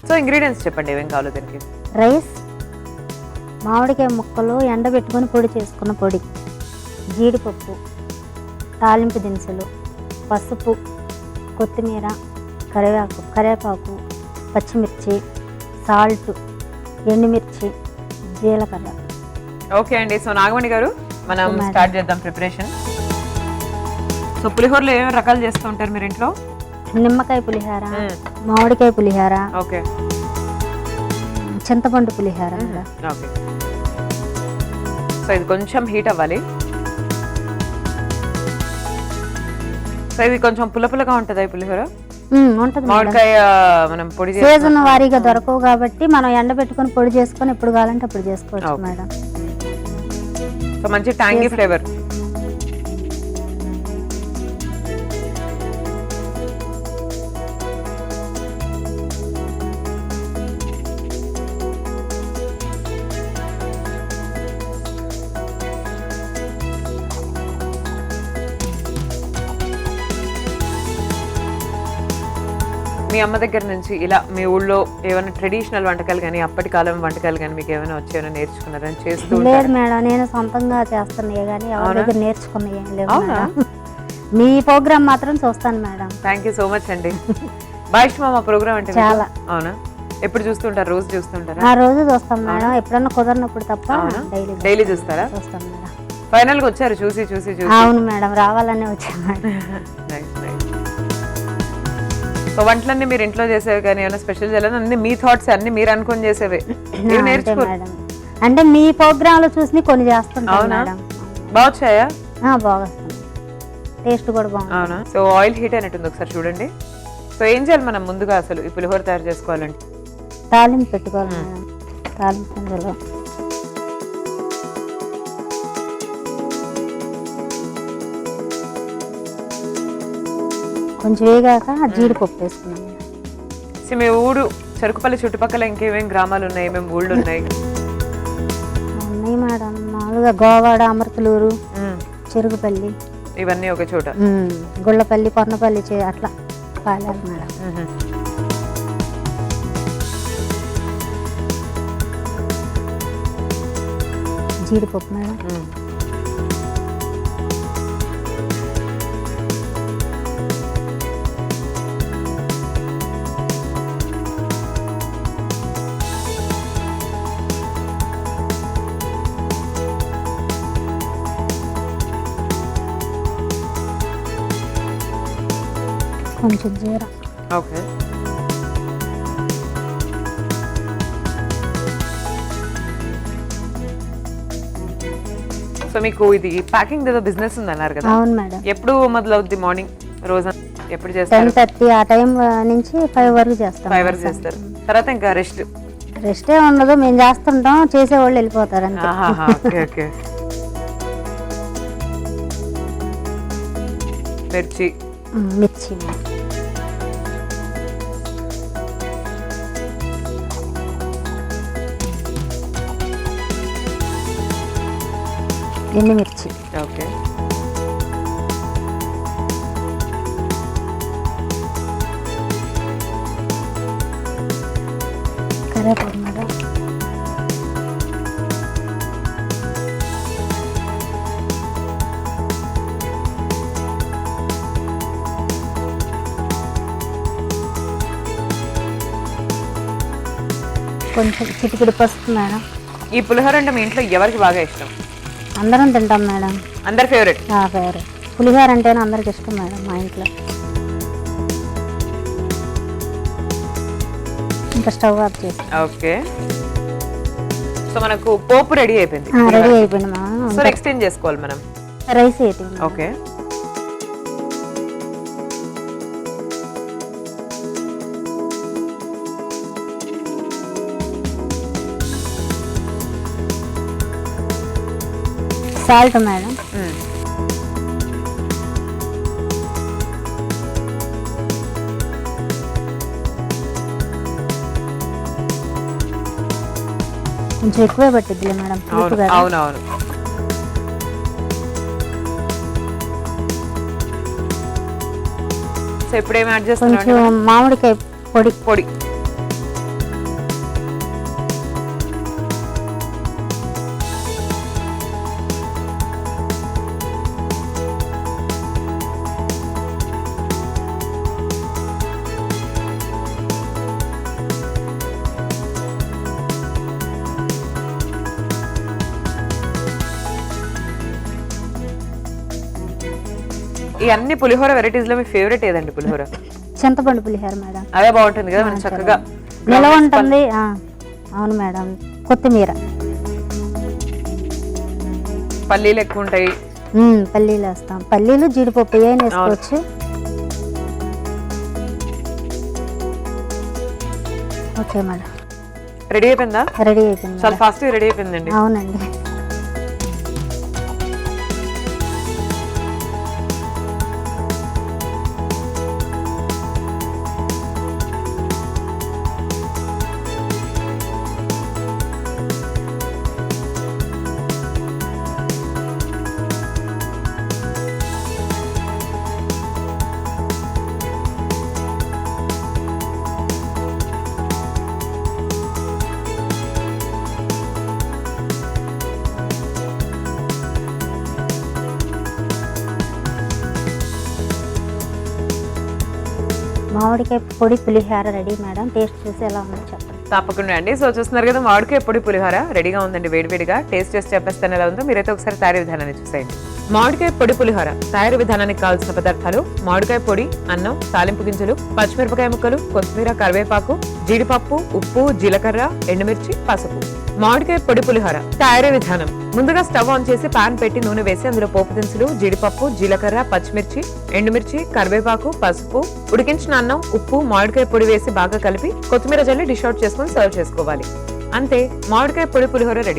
So ingredients చెప్పండి, ఏమేం కావాలో దీనికి. రైస్, మామిడికాయ ముక్కలు ఎండబెట్టుకొని పొడి చేసుకున్న పొడి, జీడిపప్పు, తాలింపు దినుసులు, పసుపు, కొత్తిమీర, కరివేపాకు, పచ్చిమిర్చి, సాల్ట్, ఎండుమిర్చి, జీలకర్ర. ఓకే అండి, సో నాగమణి గారు మనం స్టార్ట్ చేద్దాం ప్రిపరేషన్. సో పులిహోరలో ఏమేమి రకాలు చేస్తూ ఉంటారు మీరు ఇంట్లో? నిమ్మకాయ పులిహోర, మామిడికాయ పులిహోర, ఓకే, చింతపండు పులిహోర. ఓకే. సో ఇది కొంచెం హీట్ అవ్వాలి. సో ఇది కొంచెం పుల్లపుల్లగా ఉంటుందా ఈ పులిహోర? ఉంటుంది. మామిడికాయ మనం పొడి సీజన్ వారీగా దొరకవు కాబట్టి మనం ఎండబెట్టుకొని పొడి చేసుకొని ఎప్పుడు కావాలంటే అప్పుడు చేసుకోవచ్చు మేడం. సో మంచి ట్యాంగీ ఫ్లేవర్. మీ అమ్మ దగ్గర నుంచి ఇలా మీ ఊళ్ళో ఏమైనా ట్రెడిషనల్ వంటకాలు కానీ అప్పటి కాలం వంటకాలు కానీ మీకు ఏమైనా వచ్చేమైనా నేర్చుకున్నారని? చేస్తూ లేదు మేడం, నేను సొంతంగా చేస్తున్నాయి కానీ ఎవరి దగ్గర నేర్చుకున్నాయి ఏం లేవు. మీ ప్రోగ్రామ్ మాత్రం చూస్తాను madam. Thank you so much అండి. బాగా ఇష్టమా మా ప్రోగ్రామ్ అంటే? చాలా. అవునా? ఎప్పుడు చూస్తుంటారు? రోజు చూస్తుంటారా? ఆ రోజు చూస్తాం మేడం, ఎప్పుడన్నా కుదరినప్పుడు తప్ప. డైలీ చూస్తారా? చూస్తాం మేడం. ఫైనల్ గా వచ్చారు చూసి చూసి చూసి? అవును మేడం, రావాలనే వచ్చాను మేడం. సో వంటలన్నీ మీరు ఇంట్లో చేసేవి కానీ ఏమైనా స్పెషల్ చేయాలని అన్ని మీ థాట్స్ అన్ని మీరు అనుకొని చేసేవే మేడం? అంటే మీ ప్రోగ్రామ్ లో చూసి కొన్ని చేస్తుంటాను మేడం. బాగా వచ్చాయా? బాగా వస్తుంది, టేస్ట్ కూడా బాగుంది. అవునా? సో ఆయిల్ హీట్ అయినట్టుంది, ఒకసారి చూడండి. సో ఏం చేయాలి మనం ముందుగా అసలు ఈ పులిహోర తయారు చేసుకోవాలంటే? తాలింపు పెట్టుకోవాలి మేడం. తాలింపు అందులో కొంచెం వేగాక జీడిపప్పు వేసుకున్నాం. మీ ఊరు చెరుకుపల్లి చుట్టుపక్కల ఇంకేమేం గ్రామాలు ఉన్నాయి, ఏమేమి ఊళ్ళు ఉన్నాయి? ఉన్నాయి మేడం, మామూలుగా గోవాడ, అమృతలూరు, చెరుకుపల్లి, ఇవన్నీ ఒక చోట. గుళ్ళపల్లి, పొన్నపల్లి అట్లా పాలారు మేడం. జీడిపప్పు మేడం. కొంచెం జీరా. ఓకే. సో మీకు ఇది ప్యాకింగ్ ఏదో బిజినెస్ ఉంది అన్నారు కదా? అవును మేడం. ఎప్పుడు మొదలవుద్ది? మార్నింగ్ రోజు ఎప్పుడు చేస్తారు? 10:30 ఆ టైం నుంచి 5 వరకు చేస్తాం. 5 వరకు చేస్తారు, తర్వాత ఇంకా రెస్టే ఉండదు, మేము చేస్తుంటాం, చేసేవాళ్ళు వెళ్ళిపోతారు అంతే. Okay okay. మిర్చి, ఎండుమిర్చి. ఓకే. కరివేపాకు మేడం. కొంచెం చిటికెడు పసుపు మేడం. ఈ పులిహోర అంటే మీ ఇంట్లో ఎవరికి బాగా ఇష్టం? అందరం తింటాం మేడం. అందరి ఫేవరెట్? ఫేవరెట్. పులిహోర అంటేనే అందరికి ఇష్టం మేడం మా ఇంట్లో. ఇంకా స్టవ్ ఆఫ్ చేసి. ఓకే. సో మనకు పోపు రెడీ అయిపోయింది. రెడీ అయిపోయింది మా. సో నెక్స్ట్ ఏం చేసుకోవాలి మనం? రైస్ వేయండి. ఓకే. Salt madam. కొంచెం ఎక్కువే పట్టిద్దిలే మేడం. అవునవును. సో ఇప్పుడు ఏం యాడ్ చేస్తున్నాం? కొంచెం మామిడికాయ పొడి. ఈ అన్ని పులిహోర వెరైటీస్ లో మీ ఫేవరెట్ ఏదండి పులిహోర? చింతపండు పులిహోర మేడం. అదే బాగుంటుంది కదా, మనం చక్కగా నిలవ ఉంటుంది. అవును మేడం. కొత్తిమీర, పల్లీలు ఎక్కువ ఉంటాయి. పల్లీలు వేస్తాం. పల్లీలు, జీడిపప్పు ఏం వేసుకోవచ్చు. Okay madam. రెడీ అయిపోయిందా? రెడీ అయిపోయింది. చాలా ఫాస్ట్ గా రెడీ అయిపోయిందండి. అవునండి. మామిడికాయ పొడి పులిహోర రెడీ మేడం. టేస్ట్ చూసి ఎలా ఉందో చెప్పండి. తప్పకుండా అండి. సో చూస్తున్నారు కదా, మామిడికాయ పొడి పులిహోర రెడీగా ఉందండి. వేడివేడిగా టేస్ట్ చేసి చెప్పేస్తాను ఎలా ఉందో. మీరైతే ఒకసారి తయారీ విధానాన్ని చూసేయండి. మామిడికాయ పొడి పులిహోర తయారీ విధానానికి కావాల్సిన పదార్థాలు: మామిడికాయ పొడి, అన్నం, తాలింపు గింజలు, పచ్చిమిరపకాయ ముక్కలు, కొత్తిమీర, కరివేపాకు, జీడిపప్పు, ఉప్పు, జీలకర్ర, ఎండుమిర్చి, పసుపు. మామిడికాయ పొడి పులిహోర తయారీ విధానం: ముందుగా స్టవ్ ఆన్ చేసి పాన్ పెట్టి నూనె వేసి అందులో పోపు దినుసులు, జీడిపప్పు, జీలకర్ర, పచ్చిమిర్చి, ఎండుమిర్చి, కరివేపాకు, పసుపు, ఉడికించిన అన్నం, ఉప్పు, మామిడికాయ పొడి వేసి బాగా కలిపి కొత్తిమీర జల్లి డిష్ అవుట్ చేసుకుని సర్వ్ చేసుకోవాలి. అంతే, మామిడికాయ పొడి పులిహోర రెడీ.